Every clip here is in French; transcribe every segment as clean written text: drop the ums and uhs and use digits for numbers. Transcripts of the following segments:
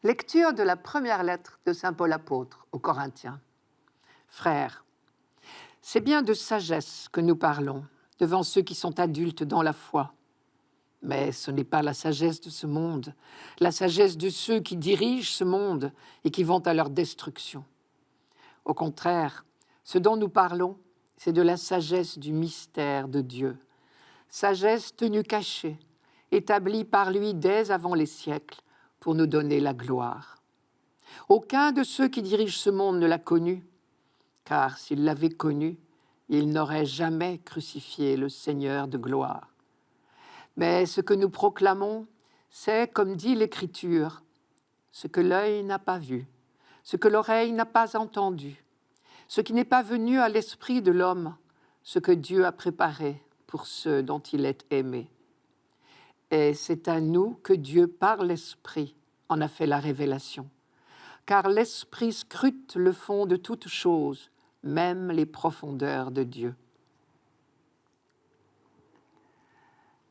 Lecture de la première lettre de saint Paul apôtre aux Corinthiens. Frères, c'est bien de sagesse que nous parlons devant ceux qui sont adultes dans la foi. Mais ce n'est pas la sagesse de ce monde, la sagesse de ceux qui dirigent ce monde et qui vont à leur destruction. Au contraire, ce dont nous parlons, c'est de la sagesse du mystère de Dieu. Sagesse tenue cachée, établie par lui dès avant les siècles, pour nous donner la gloire. Aucun de ceux qui dirigent ce monde ne l'a connu, car s'il l'avait connu, il n'aurait jamais crucifié le Seigneur de gloire. Mais ce que nous proclamons, c'est, comme dit l'Écriture, ce que l'œil n'a pas vu, ce que l'oreille n'a pas entendu, ce qui n'est pas venu à l'esprit de l'homme, ce que Dieu a préparé pour ceux dont il est aimé. Et c'est à nous que Dieu, par l'Esprit, en a fait la révélation. Car l'Esprit scrute le fond de toutes choses, même les profondeurs de Dieu.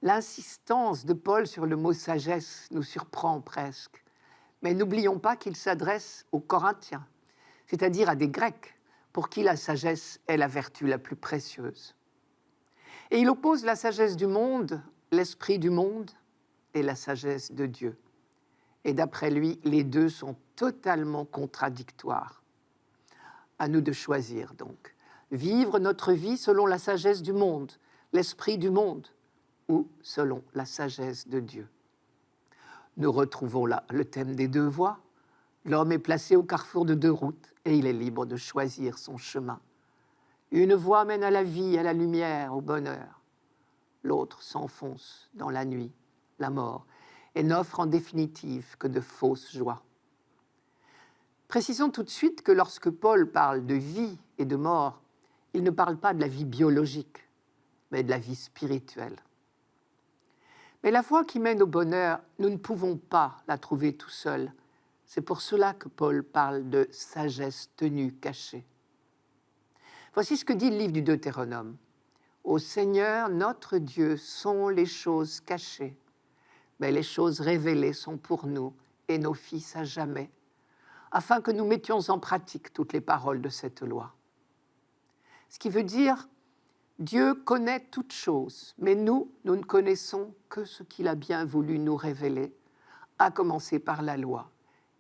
L'insistance de Paul sur le mot sagesse nous surprend presque. Mais n'oublions pas qu'il s'adresse aux Corinthiens, c'est-à-dire à des Grecs, pour qui la sagesse est la vertu la plus précieuse. Et il oppose la sagesse du monde, l'esprit du monde, et la sagesse de Dieu. Et d'après lui, les deux sont totalement contradictoires. À nous de choisir donc. Vivre notre vie selon la sagesse du monde, l'esprit du monde, ou selon la sagesse de Dieu. Nous retrouvons là le thème des deux voies. L'homme est placé au carrefour de deux routes et il est libre de choisir son chemin. Une voie mène à la vie, à la lumière, au bonheur. L'autre s'enfonce dans la nuit, la mort, et n'offre en définitive que de fausses joies. Précisons tout de suite que lorsque Paul parle de vie et de mort, il ne parle pas de la vie biologique, mais de la vie spirituelle. Mais la voie qui mène au bonheur, nous ne pouvons pas la trouver tout seul. C'est pour cela que Paul parle de sagesse tenue cachée. Voici ce que dit le livre du Deutéronome. « Au Seigneur, notre Dieu, sont les choses cachées, mais les choses révélées sont pour nous et nos fils à jamais, afin que nous mettions en pratique toutes les paroles de cette loi. » Ce qui veut dire, Dieu connaît toutes choses, mais nous ne connaissons que ce qu'il a bien voulu nous révéler, à commencer par la loi,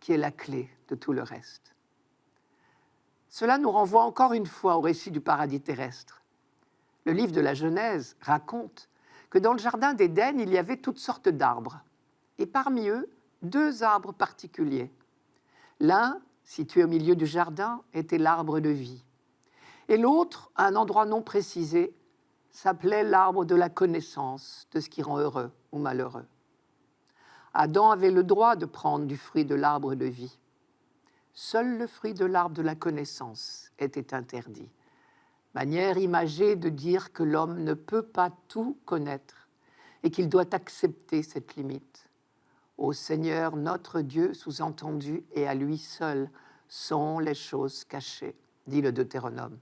qui est la clé de tout le reste. Cela nous renvoie encore une fois au récit du paradis terrestre. Le livre de la Genèse raconte que dans le jardin d'Éden, il y avait toutes sortes d'arbres, et parmi eux, 2 arbres particuliers. L'un, situé au milieu du jardin, était l'arbre de vie, et l'autre, à un endroit non précisé, s'appelait l'arbre de la connaissance de ce qui rend heureux ou malheureux. Adam avait le droit de prendre du fruit de l'arbre de vie. Seul le fruit de l'arbre de la connaissance était interdit. Manière imagée de dire que l'homme ne peut pas tout connaître et qu'il doit accepter cette limite. Au Seigneur notre Dieu, sous-entendu, et à lui seul sont les choses cachées, dit le Deutéronome.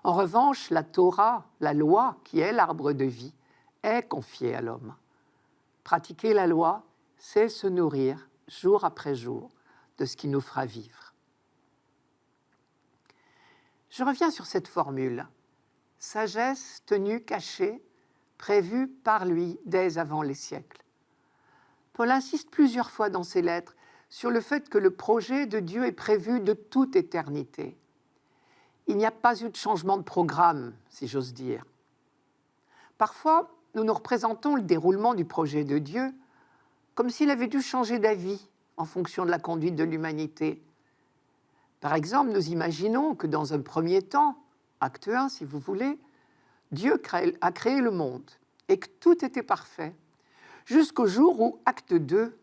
En revanche, la Torah, la loi, qui est l'arbre de vie, est confiée à l'homme. Pratiquer la loi, c'est se nourrir, jour après jour, de ce qui nous fera vivre. Je reviens sur cette formule. Sagesse tenue cachée, prévue par lui dès avant les siècles. Paul insiste plusieurs fois dans ses lettres sur le fait que le projet de Dieu est prévu de toute éternité. Il n'y a pas eu de changement de programme, si j'ose dire. Parfois, nous nous représentons le déroulement du projet de Dieu comme s'il avait dû changer d'avis en fonction de la conduite de l'humanité. Par exemple, nous imaginons que dans un premier temps, acte 1 si vous voulez, Dieu a créé le monde et que tout était parfait, jusqu'au jour où, acte 2,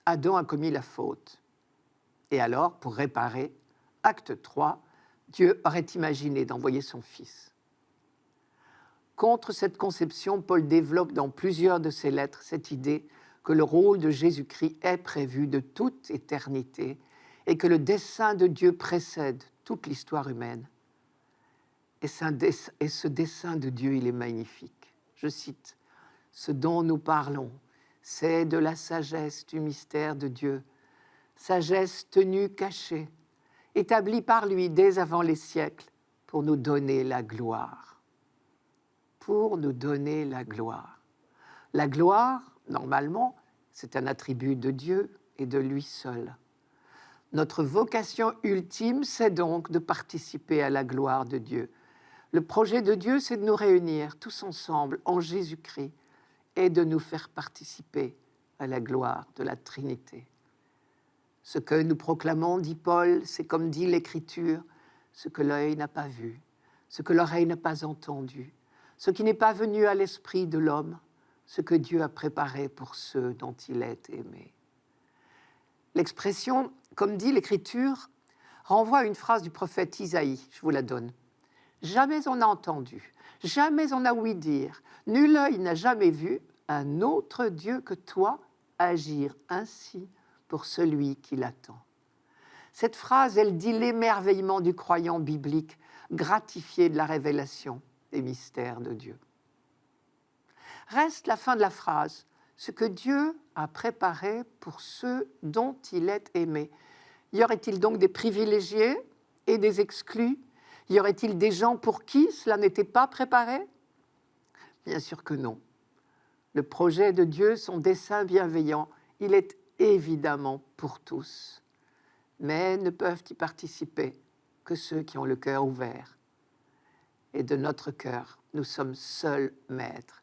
Adam a commis la faute. Et alors, pour réparer, acte 3, Dieu aurait imaginé d'envoyer son Fils. Contre cette conception, Paul développe dans plusieurs de ses lettres cette idée que le rôle de Jésus-Christ est prévu de toute éternité et que le dessein de Dieu précède toute l'histoire humaine. Et ce dessein de Dieu, il est magnifique. Je cite, « Ce dont nous parlons, c'est de la sagesse du mystère de Dieu. sagesse tenue cachée, établie par lui dès avant les siècles pour nous donner la gloire. Pour nous donner la gloire. La gloire, normalement, c'est un attribut de Dieu et de lui seul. Notre vocation ultime, c'est donc de participer à la gloire de Dieu. Le projet de Dieu, c'est de nous réunir tous ensemble en Jésus-Christ et de nous faire participer à la gloire de la Trinité. Ce que nous proclamons, dit Paul, c'est comme dit l'Écriture, ce que l'œil n'a pas vu, ce que l'oreille n'a pas entendu, ce qui n'est pas venu à l'esprit de l'homme, ce que Dieu a préparé pour ceux dont il est aimé. L'expression, comme dit l'Écriture, renvoie à une phrase du prophète Isaïe, je vous la donne. « Jamais on n'a entendu, jamais on n'a ouï dire, nul œil n'a jamais vu un autre Dieu que toi agir ainsi pour celui qui l'attend. » Cette phrase, elle dit l'émerveillement du croyant biblique, gratifié de la révélation des mystères de Dieu. Reste la fin de la phrase, ce que Dieu a préparé pour ceux dont il est aimé. Y aurait-il donc des privilégiés et des exclus? Y aurait-il des gens pour qui cela n'était pas préparé? Bien sûr que non. Le projet de Dieu, son dessein bienveillant, il est évidemment pour tous. Mais ne peuvent y participer que ceux qui ont le cœur ouvert. Et de notre cœur, nous sommes seuls maîtres.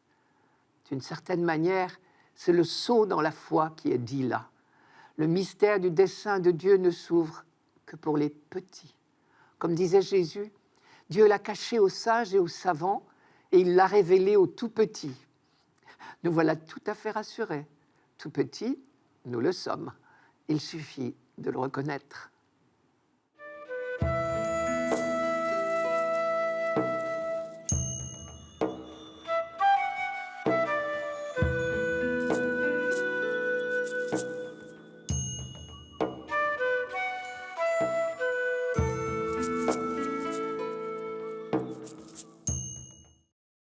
D'une certaine manière, c'est le saut dans la foi qui est dit là. Le mystère du dessein de Dieu ne s'ouvre que pour les petits. Comme disait Jésus, Dieu l'a caché aux sages et aux savants et il l'a révélé aux tout petits. Nous voilà tout à fait rassurés. Tout petits, nous le sommes. Il suffit de le reconnaître.